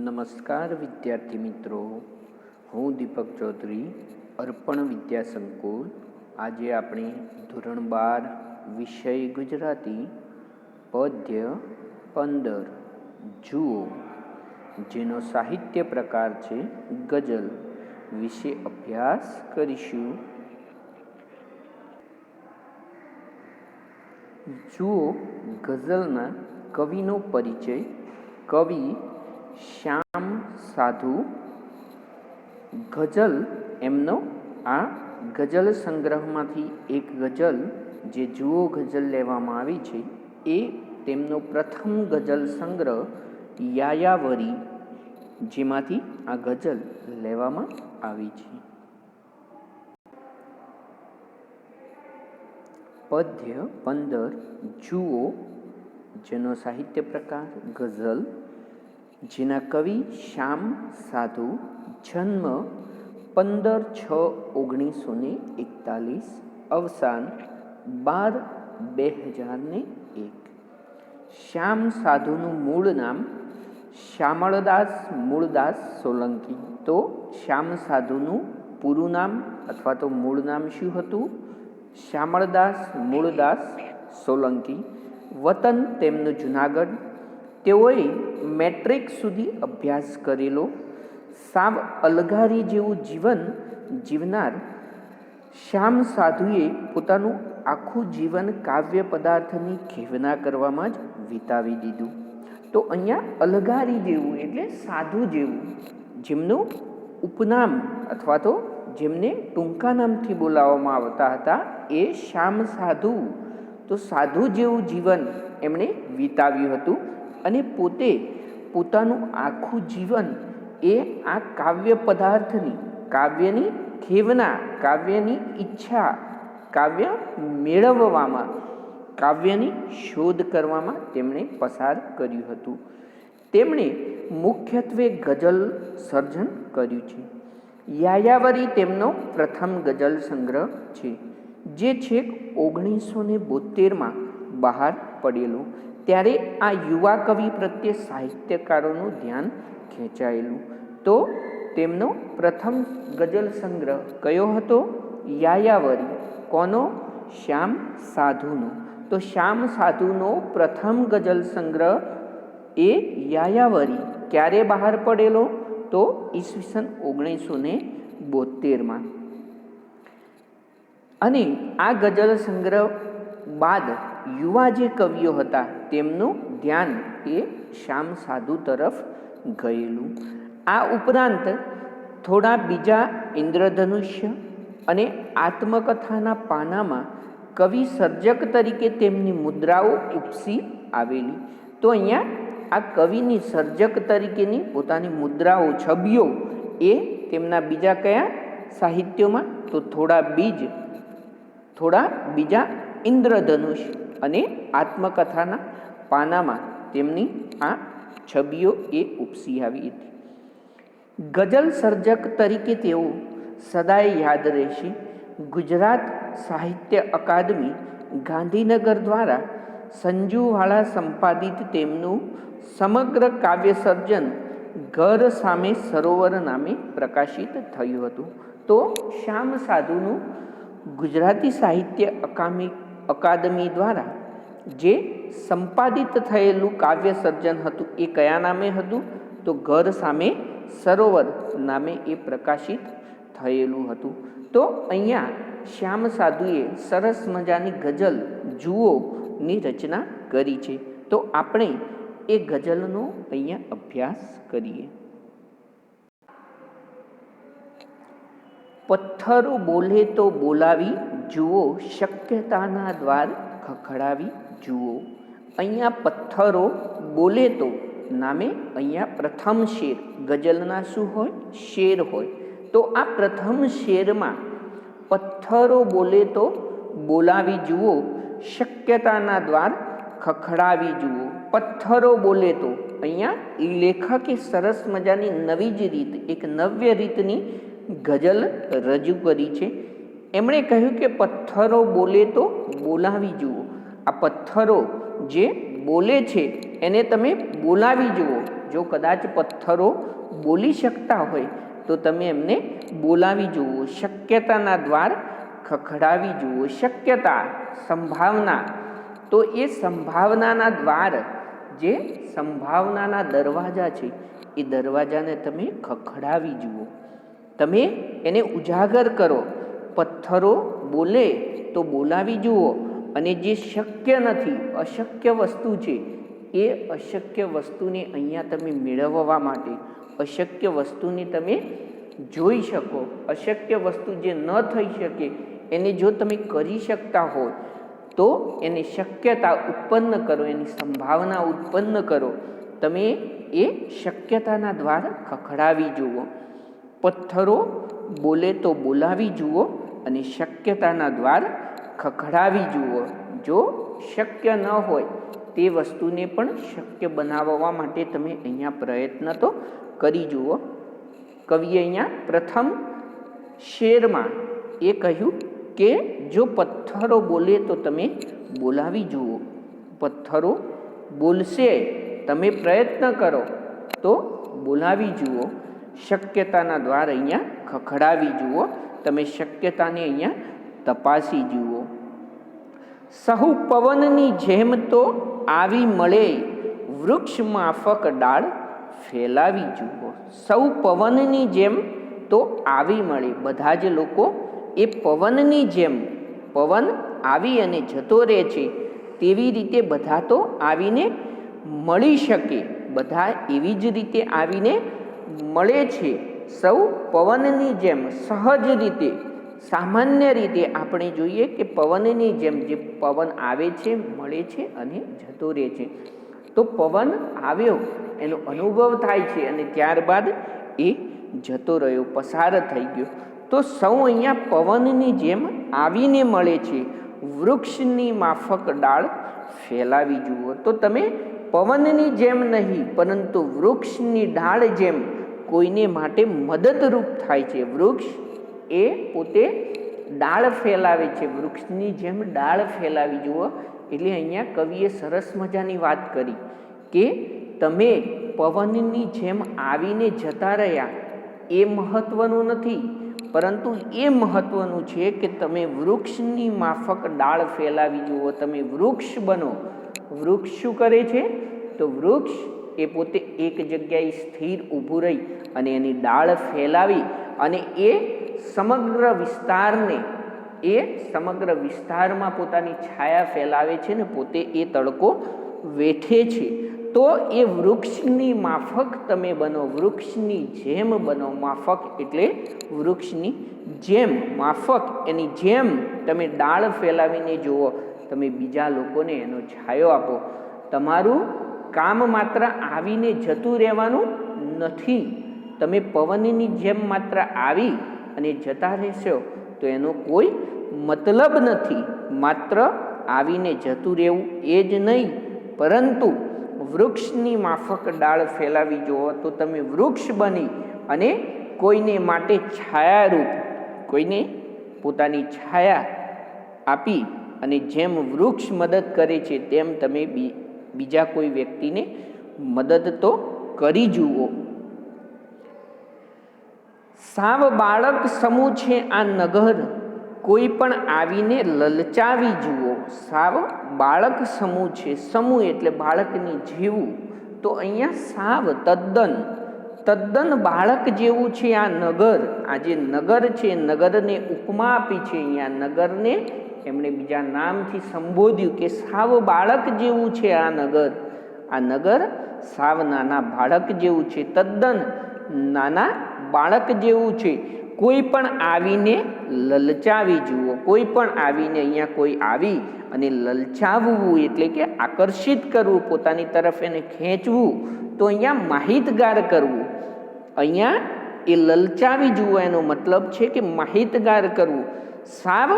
નમસ્કાર વિદ્યાર્થી મિત્રો, હું દીપક ચૌધરી, અર્પણ વિદ્યા સંકુલ. આજે આપણે ધોરણ 12 વિષય ગુજરાતી પદ્ય 15 જુઓ, જેનો સાહિત્ય પ્રકાર છે ગઝલ, વિશે અભ્યાસ કરીશું. જુઓ ગઝલના કવિનો પરિચય. કવિ શ્યામ સાધુ. ગઝલ એમનો આ ગઝલ સંગ્રહમાંથી એક ગઝલ, જે જુઓ ગઝલ લેવામાં આવી છે, એ તેમનો પ્રથમ ગઝલ સંગ્રહ યાયાવરી, જેમાંથી આ ગઝલ લેવામાં આવી છે. પદ્ય 15 જુઓ, જેનો સાહિત્ય પ્રકાર ગઝલ, જેના કવિ શ્યામ સાધુ. જન્મ 15/6/1941, અવસાન 12/2001. શ્યામ સાધુનું મૂળ નામ શ્યામળદાસ મૂળદાસ સોલંકી. તો શ્યામ સાધુનું પૂરું નામ અથવા તો મૂળ નામ શું હતું? શ્યામળદાસ મૂળદાસ સોલંકી. વતન તેમનું જુનાગઢ. તેઓએ મેટ્રિક સુધી અભ્યાસ કરેલો. સાવ અલગારી જેવું જીવન જીવનાર શ્યામ સાધુએ પોતાનું આખું જીવન કાવ્ય પદાર્થની ખેવના કરવામાં જ વિતાવી દીધું. તો અહીંયા અલગારી જેવું એટલે સાધુ જેવું, જેમનું ઉપનામ અથવા તો જેમને ટૂંકા નામથી બોલાવવામાં આવતા હતા, એ શ્યામ સાધુ. તો સાધુ જેવું જીવન એમણે વિતાવ્યું હતું અને પોતે પોતાનું આખું જીવન એ આ કાવ્ય પદાર્થની, કાવ્યની ખેવના, કાવ્યની ઈચ્છા, કાવ્ય મેળવવામાં, કાવ્યની શોધ કરવામાં તેમણે પસાર કર્યું હતું. તેમણે મુખ્યત્વે ગઝલ સર્જન કર્યું છે. યાયાવરી તેમનો પ્રથમ ગઝલ સંગ્રહ છે, જે છેક 1972 બહાર પડેલો. ત્યારે આ યુવા કવિ પ્રત્યે સાહિત્યકારોનું ધ્યાન ખેંચાયેલું. તો તેમનો પ્રથમ ગઝલ સંગ્રહ કયો હતો? યાયાવરી. કોનો? શ્યામ સાધુનો. તો શ્યામ સાધુનો પ્રથમ ગઝલ સંગ્રહ એ યાયાવરી ક્યારે બહાર પડેલો? તો ઈસવીસન 1972. અને આ ગઝલ સંગ્રહ બાદ યુવા જે કવિઓ હતા તેમનું ધ્યાન એ શ્યામ સાધુ તરફ ગયેલું. આ ઉપરાંત થોડા બીજા ઇન્દ્રધનુષ્ય અને આત્મકથાના પાનામાં કવિ સર્જક તરીકે તેમની મુદ્રાઓ ઉપસી આવેલી. તો અહીંયા આ કવિની સર્જક તરીકેની પોતાની મુદ્રાઓ, છબીઓ એ તેમના બીજા કયા સાહિત્યોમાં? તો થોડા બીજા ઇન્દ્રધનુષ અને આત્મકથાના પાનામાં તેમની આ છબીઓ એ ઉપસી આવી હતી. ગઝલ સર્જક તરીકે તેઓ સદાય યાદ રહેશે. ગુજરાત સાહિત્ય અકાદમી ગાંધીનગર દ્વારા સંજુવાળા સંપાદિત તેમનું સમગ્ર કાવ્ય સર્જન ઘર સામે સરોવર નામે પ્રકાશિત થયું હતું. તો શ્યામ સાધુનું ગુજરાતી સાહિત્ય અકાદમી દ્વારા જે સંપાદિત થયેલું કાવ્ય સર્જન હતું એ કયા નામે હતું? તો ઘર સામે સરોવર નામે એ પ્રકાશિત થયેલું હતું. તો અહીંયા શ્યામ સાધુએ સરસ મજાની ગઝલ જુઓની રચના કરી છે. તો આપણે એ ગઝલનો અહીંયા અભ્યાસ કરીએ. પથ્થરો બોલે તો બોલાવી જુઓ, શક્યતાના દ્વાર ખખડાવી જુઓ. અહીંયા પથ્થરો બોલે તો નામે અહીંયા પ્રથમ શેર, ગઝલના શું હોય? શેર હોય. તો આ પ્રથમ શેરમાં પથ્થરો બોલે તો બોલાવી જુઓ, શક્યતાના દ્વાર ખખડાવી જુઓ. પથ્થરો બોલે તો અહીંયા લેખકે સરસ મજાની નવી જ રીત, એક નવ્ય રીતની ગઝલ રજૂ કરી છે. એમણે કહ્યું કે પથ્થરો બોલે તો બોલાવી જુઓ. આ પથ્થરો જે બોલે છે એને તમે બોલાવી જુઓ. જો કદાચ પથ્થરો બોલી શકતા હોય તો તમે એમને બોલાવી જુઓ, શક્યતાના દ્વાર ખખડાવી જુઓ. શક્યતા, સંભાવના, તો એ સંભાવનાના દ્વાર, જે સંભાવનાના દરવાજા છે, એ દરવાજાને તમે ખખડાવી જુઓ, તમે એને ઉજાગર કરો. પથ્થરો બોલે તો બોલાવી જુઓ, અને જે શક્ય નથી, અશક્ય વસ્તુ છે, એ અશક્ય વસ્તુને અહીંયા તમે મેળવવા માટે, અશક્ય વસ્તુને તમે જોઈ શકો, અશક્ય વસ્તુ જે ન થઈ શકે એને જો તમે કરી શકતા હો તો એની શક્યતા ઉત્પન્ન કરો, એની સંભાવના ઉત્પન્ન કરો. તમે એ શક્યતાના દ્વાર ખખડાવી જુઓ. પથ્થરો બોલે તો બોલાવી જુઓ અને શક્યતાના દ્વાર ખખડાવી જુઓ. જો શક્ય ન હોય તે વસ્તુને પણ શક્ય બનાવવા માટે તમે અહીંયા પ્રયત્ન તો કરી જુઓ. કવિએ અહીંયા પ્રથમ શેરમાં એ કહ્યું કે જો પથ્થરો બોલે તો તમે બોલાવી જુઓ. પથ્થરો બોલશે, તમે પ્રયત્ન કરો તો બોલાવી જુઓ. શક્યતાના દ્વાર અહીંયા ખખડાવી જુઓ, તમે શક્યતાને અહીંયા તપાસી જુઓ. સહુ પવનની જેમ તો આવી મળે, વૃક્ષ માફક ડાળ ફેલાવી જુઓ. સૌ પવનની જેમ તો આવી મળે, બધા જ લોકો એ પવનની જેમ, પવન આવી અને જતો રહે છે તેવી રીતે બધા તો આવીને મળી શકે, બધા એવી જ રીતે આવીને મળે છે. સૌ પવનની જેમ, સહજ રીતે, સામાન્ય રીતે આપણે જોઈએ કે પવનની જેમ, જે પવન આવે છે, મળે છે અને જતો રહે છે. તો પવન આવ્યો એનો અનુભવ થાય છે અને ત્યારબાદ એ જતો રહ્યો, પસાર થઈ ગયો. તો સૌ અહીંયા પવનની જેમ આવીને મળે છે, વૃક્ષની માફક ડાળ ફેલાવી જુઓ. તો તમે પવનની જેમ નહીં પરંતુ વૃક્ષની ડાળ જેમ કોઈને માટે મદદરૂપ થાય છે. વૃક્ષ એ પોતે ડાળ ફેલાવે છે, વૃક્ષની જેમ ડાળ ફેલાવી જુઓ. એટલે અહીંયા કવિએ સરસ મજાની વાત કરી કે તમે પવનની જેમ આવીને જતા રહ્યા એ મહત્વનું નથી, પરંતુ એ મહત્વનું છે કે તમે વૃક્ષની માફક ડાળ ફેલાવી જુઓ, તમે વૃક્ષ બનો. વૃક્ષ શું કરે છે? તો વૃક્ષ એ પોતે એક જગ્યાએ સ્થિર ઊભું રહી અને એની ડાળ ફેલાવી અને એ સમગ્ર વિસ્તારમાં પોતાની છાયા ફેલાવે છે ને પોતે એ તડકો વેઠે છે. તો એ વૃક્ષની માફક તમે બનો, વૃક્ષની જેમ બનો. માફક એટલે વૃક્ષની જેમ, માફક એની જેમ તમે ડાળ ફેલાવીને જુઓ, તમે બીજા લોકોને એનો છાયો આપો. તમારું કામ માત્ર આવીને જતું રહેવાનું નથી. તમે પવનની જેમ માત્ર આવી અને જતા રહેશો તો એનો કોઈ મતલબ નથી. માત્ર આવીને જતું રહેવું એ જ નહીં, પરંતુ વૃક્ષની માફક ડાળ ફેલાવી જુઓ તો તમે વૃક્ષ બની અને કોઈને માટે છાયારૂપ, કોઈને પોતાની છાયા આપી અને જેમ વૃક્ષ મદદ કરે છે તેમ તમે બીજા કોઈ વ્યક્તિને મદદ તો કરી જુઓ. સાવ બાળક સમૂહ છે આ નગર, કોઈ પણ આવીને લલચાવી જુઓ. સાવ બાળક સમૂહ છે, સમૂહ એટલે બાળકની જેવું. તો અહીંયા સાવ તદ્દન બાળક જેવું છે આ નગર. આ જે નગર છે, નગરને ઉપમા આપી છે. અહીંયા નગરને એમણે બીજા નામથી સંબોધ્યું કે સાવ બાળક જેવું છે આ નગર. આ નગર સાવ નાના બાળક જેવું છે, તદ્દન નાના બાળક જેવું છે. કોઈ પણ આવીને લલચાવી જુઓ. કોઈ પણ આવીને, અહીંયા કોઈ આવી અને લલચાવવું એટલે કે આકર્ષિત કરવું, પોતાની તરફ એને ખેંચવું, તો અહીંયા માહિતગાર કરવું. અહીંયા એ લલચાવી જુઓ એનો મતલબ છે કે માહિતગાર કરવું. સાવ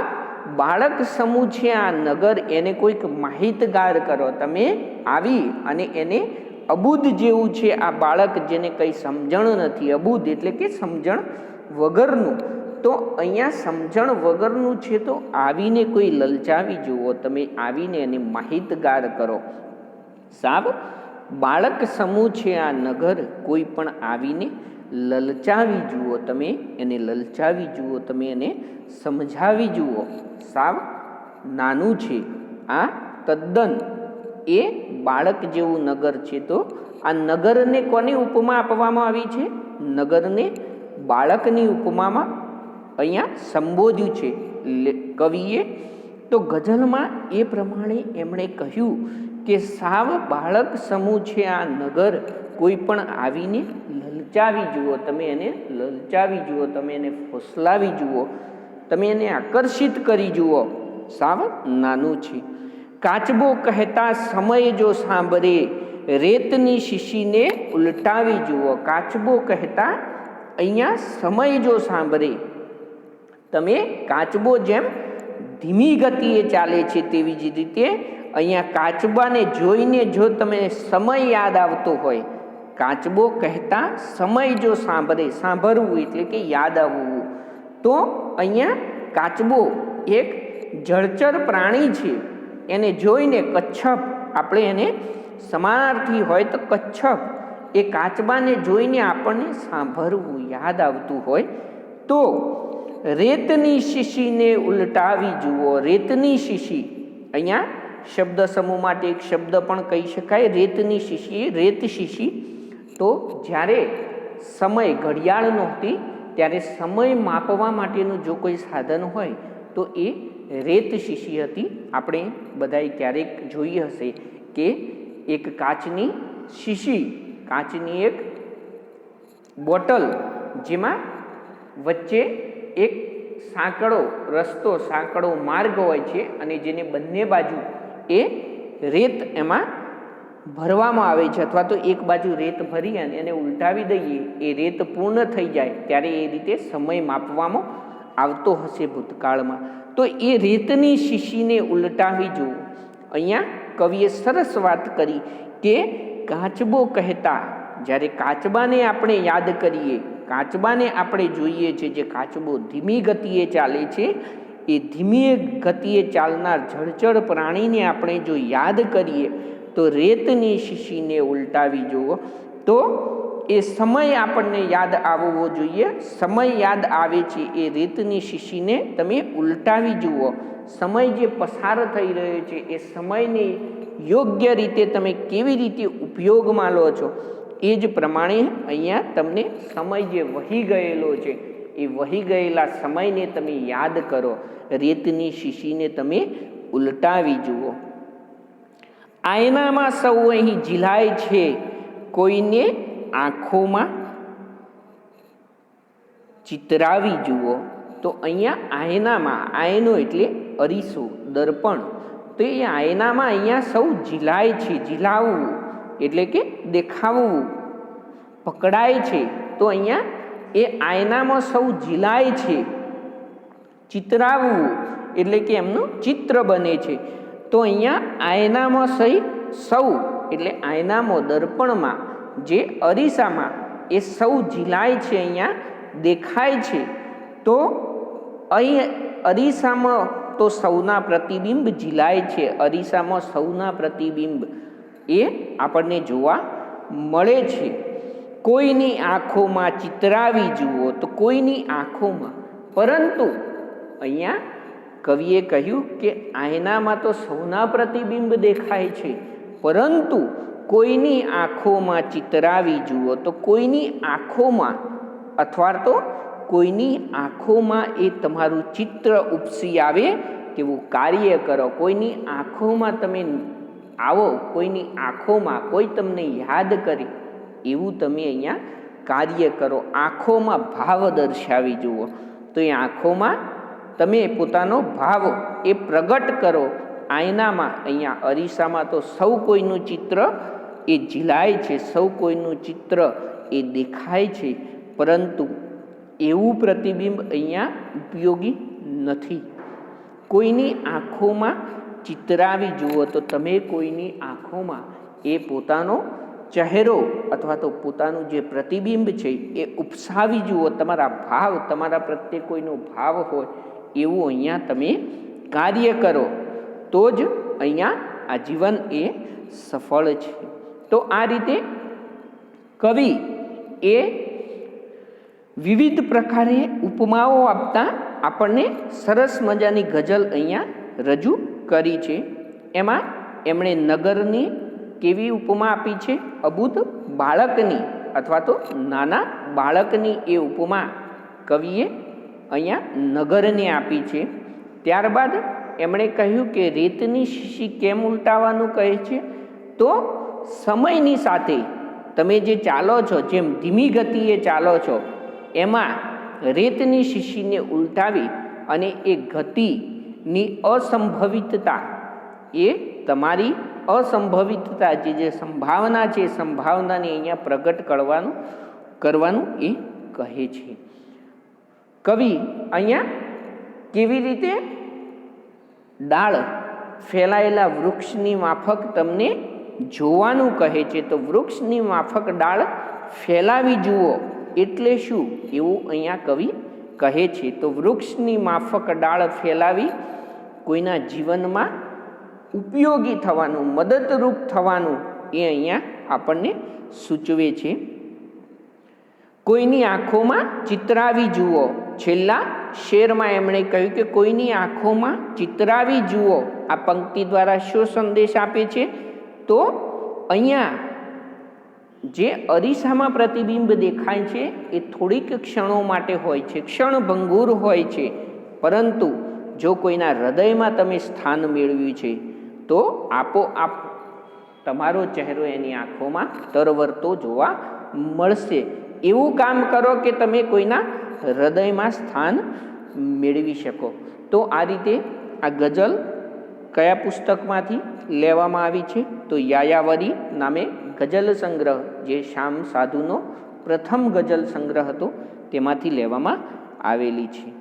બાળક સમૂહ છે આ નગર, એને કોઈક માહિતગાર કરો. તમે આવી અને એને અબુધ જેવું છે આ બાળક, જેને કંઈ સમજણ નથી. અબુધ એટલે કે સમજણ વગરનું. તો અહીંયા સમજણ વગરનું છે, તો આવીને કોઈ લલચાવી જુઓ. તમે આવીને એને માહિતગાર કરો. સાવ બાળક સમૂહ છે આ નગર, કોઈ પણ આવીને લલચાવી જુઓ, તમે એને લલચાવી જુઓ, તમે એને સમજાવી જુઓ. સાવ નાનું છે આ, તદ્દન એ બાળક જેવું નગર છે. તો આ નગરને કોની ઉપમા આપવામાં આવી છે? નગરને બાળકની ઉપમામાં અહીંયા સંબોધ્યું છે કવિએ. તો ગઝલમાં એ પ્રમાણે એમણે કહ્યું કે સાવ બાળક સમૂહ છે આ નગર, કોઈ પણ આવીને લલચાવી જુઓ, તમે એને લલચાવી જુઓ, તમે એને ફોસલાવી જુઓ, તમે એને આકર્ષિત કરી જુઓ. સાવ નાનું છે. કાચબો કહેતા સમય જો સાંભળે, રેતની શીશીને ઉલટાવી જુઓ. કાચબો કહેતા અહીંયા સમય જો સાંભળે, તમે કાચબો જેમ ધીમી ગતિએ ચાલે છે તેવી જ રીતે અહીંયા કાચબાને જોઈને જો તમે સમય યાદ આવતો હોય, કાચબો કહેતા સમય જો સાંભળે, સાંભળવું એટલે કે યાદ આવવું, તો અહીંયા કાચબો એક જળચર પ્રાણી છે, એને જોઈને કચ્છપ, આપણે એને સમાનાર્થી હોય તો કચ્છપ, એ કાચબાને જોઈને આપણને સાંભળવું યાદ આવતું હોય તો રેતની શીશીને ઉલટાવી જુઓ. રેતની શીશી અહીંયા શબ્દ સમૂહ માટે એક શબ્દ પણ કહી શકાય, રેતની શીશી, રેત શીશી. તો જ્યારે સમય ઘડિયાળ નહોતી ત્યારે સમય માપવા માટેનું જો કોઈ સાધન હોય તો એ રેત શીશી હતી. આપણે બધાએ ક્યારેક જોઈ હશે કે એક કાચની શીશી, કાચની એક બોટલ, જેમાં વચ્ચે એક સાંકડો રસ્તો, સાંકડો માર્ગ હોય છે અને જેને બંને બાજુ એ રેત એમાં ભરવામાં આવે છે, અથવા તો એક બાજુ રેત ભરી અને એને ઉલટાવી દઈએ, એ રેત પૂર્ણ થઈ જાય ત્યારે એ રીતે સમય માપવામાં આવતો હશે ભૂતકાળમાં. તો એ રેતની શીશીને ઉલટાવી જુઓ. અહીંયા કવિએ સરસ વાત કરી કે કાચબો કહેતા, જ્યારે કાચબાને આપણે યાદ કરીએ, કાચબાને આપણે જોઈએ છે, જે કાચબો ધીમી ગતિએ ચાલે છે, એ ધીમી ગતિએ ચાલનાર જળચર પ્રાણીને આપણે જો યાદ કરીએ તો રેતની શીશીને ઉલટાવી જુઓ, તો એ સમય આપણને યાદ આવવો જોઈએ. સમય યાદ આવે છે એ રેતની શીશીને તમે ઉલટાવી જુઓ. સમય જે પસાર થઈ રહ્યો છે એ સમયને યોગ્ય રીતે તમે કેવી રીતે ઉપયોગમાં લો છો, એ જ પ્રમાણે અહીંયા તમને સમય જે વહી ગયેલો છે એ વહી ગયેલા સમયને તમે યાદ કરો. રેતની શીશીને તમે ઉલટાવી જુઓ. આયનામાં સૌ અહીં ઝીલાય છે, કોઈને આંખોમાં ચિતરાવી જુઓ. તો અહીંયા આયનામાં, આયનો એટલે અરીસો, દર્પણ, તો એ આયનામાં અહીંયા સૌ ઝીલાય છે. ઝીલાવવું એટલે કે દેખાવવું, પકડાય છે. તો અહીંયા એ આયનામાં સૌ ઝીલાય છે. ચિતરાવવું એટલે કે એમનું ચિત્ર બને છે. તો અહીંયા આયનામાં સૌ એટલે આયનામાં, દર્પણમાં, જે અરીસામાં એ સૌ ઝીલાય છે, અહીંયા દેખાય છે. તો અહીં અરીસામાં તો સૌના પ્રતિબિંબ ઝીલાય છે. અરીસામાં સૌના પ્રતિબિંબ એ આપણને જોવા મળે છે. કોઈની આંખોમાં ચિતરાવી જુઓ. તો કોઈની આંખોમાં, પરંતુ અહીંયા કવિએ કહ્યું કે આયનામાં તો સૌના પ્રતિબિંબ દેખાય છે, પરંતુ કોઈની આંખોમાં ચિતરાવી જુઓ. તો કોઈની આંખોમાં અથવા તો કોઈની આંખોમાં એ તમારું ચિત્ર ઉપસી આવે તેવું કાર્ય કરો. કોઈની આંખોમાં તમે આવો, કોઈની આંખોમાં કોઈ તમને યાદ કરે એવું તમે અહીંયા કાર્ય કરો. આંખોમાં ભાવ દર્શાવી જુઓ. તો એ આંખોમાં તમે પોતાનો ભાવ એ પ્રગટ કરો. આયનામાં, અહીંયા અરીસામાં તો સૌ કોઈનું ચિત્ર એ ઝીલાય છે, સૌ કોઈનું ચિત્ર એ દેખાય છે, પરંતુ એવું પ્રતિબિંબ અહીંયા ઉપયોગી નથી. કોઈની આંખોમાં ચિતરાવી જુઓ. તો તમે કોઈની આંખોમાં એ પોતાનો ચહેરો અથવા તો પોતાનું જે પ્રતિબિંબ છે એ ઉપસાવી જુઓ. તમારા ભાવ, તમારા પ્રત્યે કોઈનો ભાવ હોય એવું અહીંયા તમે કાર્ય કરો, તો જ અહીંયા આ જીવન એ સફળ છે. તો આ રીતે કવિ એ વિવિધ પ્રકારે ઉપમાઓ આપતા આપણને સરસ મજાની ગઝલ અહીંયા રજૂ કરી છે. એમાં એમણે નગરની કેવી ઉપમા આપી છે? અબુધ બાળકની અથવા તો નાના બાળકની એ ઉપમા કવિએ અહીંયા નગરને આપી છે. ત્યારબાદ એમણે કહ્યું કે રેતની શીશી કેમ ઉલટાવવાનું કહે છે? તો સમયની સાથે તમે જે ચાલો છો, જેમ ધીમી ગતિએ ચાલો છો, એમાં રેતની શીશીને ઉલટાવી અને એ ગતિની અસંભવિતતા, એ તમારી અસંભવિતતા જે સંભાવના છે, સંભાવનાને અહીંયા પ્રગટ કરવાનું એ કહે છે. કવિ અહીંયા કેવી રીતે ડાળ ફેલાયેલા વૃક્ષની માફક તમને જોવાનું કહે છે. તો વૃક્ષની માફક ડાળ ફેલાવી જુઓ એટલે શું, એવું અહીંયા કવિ કહે છે. તો વૃક્ષની માફક ડાળ ફેલાવી કોઈના જીવનમાં ઉપયોગી થવાનું, મદદરૂપ થવાનું એ અહીંયા આપણને સૂચવે છે. કોઈની આંખોમાં ચિતરાવી જુઓ, છેલ્લા શેરમાં એમણે કહ્યું કે કોઈની આંખોમાં ચિતરાવી જુઓ. આ પંક્તિ દ્વારા શું સંદેશ આપે છે? તો અહીંયા જે અરીસામાં પ્રતિબિંબ દેખાય છે એ થોડીક ક્ષણો માટે હોય છે, ક્ષણભંગુર હોય છે, પરંતુ જો કોઈના હૃદયમાં તમે સ્થાન મેળવ્યું છે તો આપોઆપ તમારો ચહેરો એની આંખોમાં તરવરતો જોવા મળશે. એવું કામ કરો કે તમે કોઈના હૃદયમાં સ્થાન મેળવી શકો. તો આ રીતે આ ગઝલ કયા પુસ્તકમાંથી લેવામાં આવી છે? તો યાયાવરી નામે ગઝલ સંગ્રહ, જે શ્યામ સાધુનો પ્રથમ ગઝલ સંગ્રહ હતો, તેમાંથી લેવામાં આવેલી છે.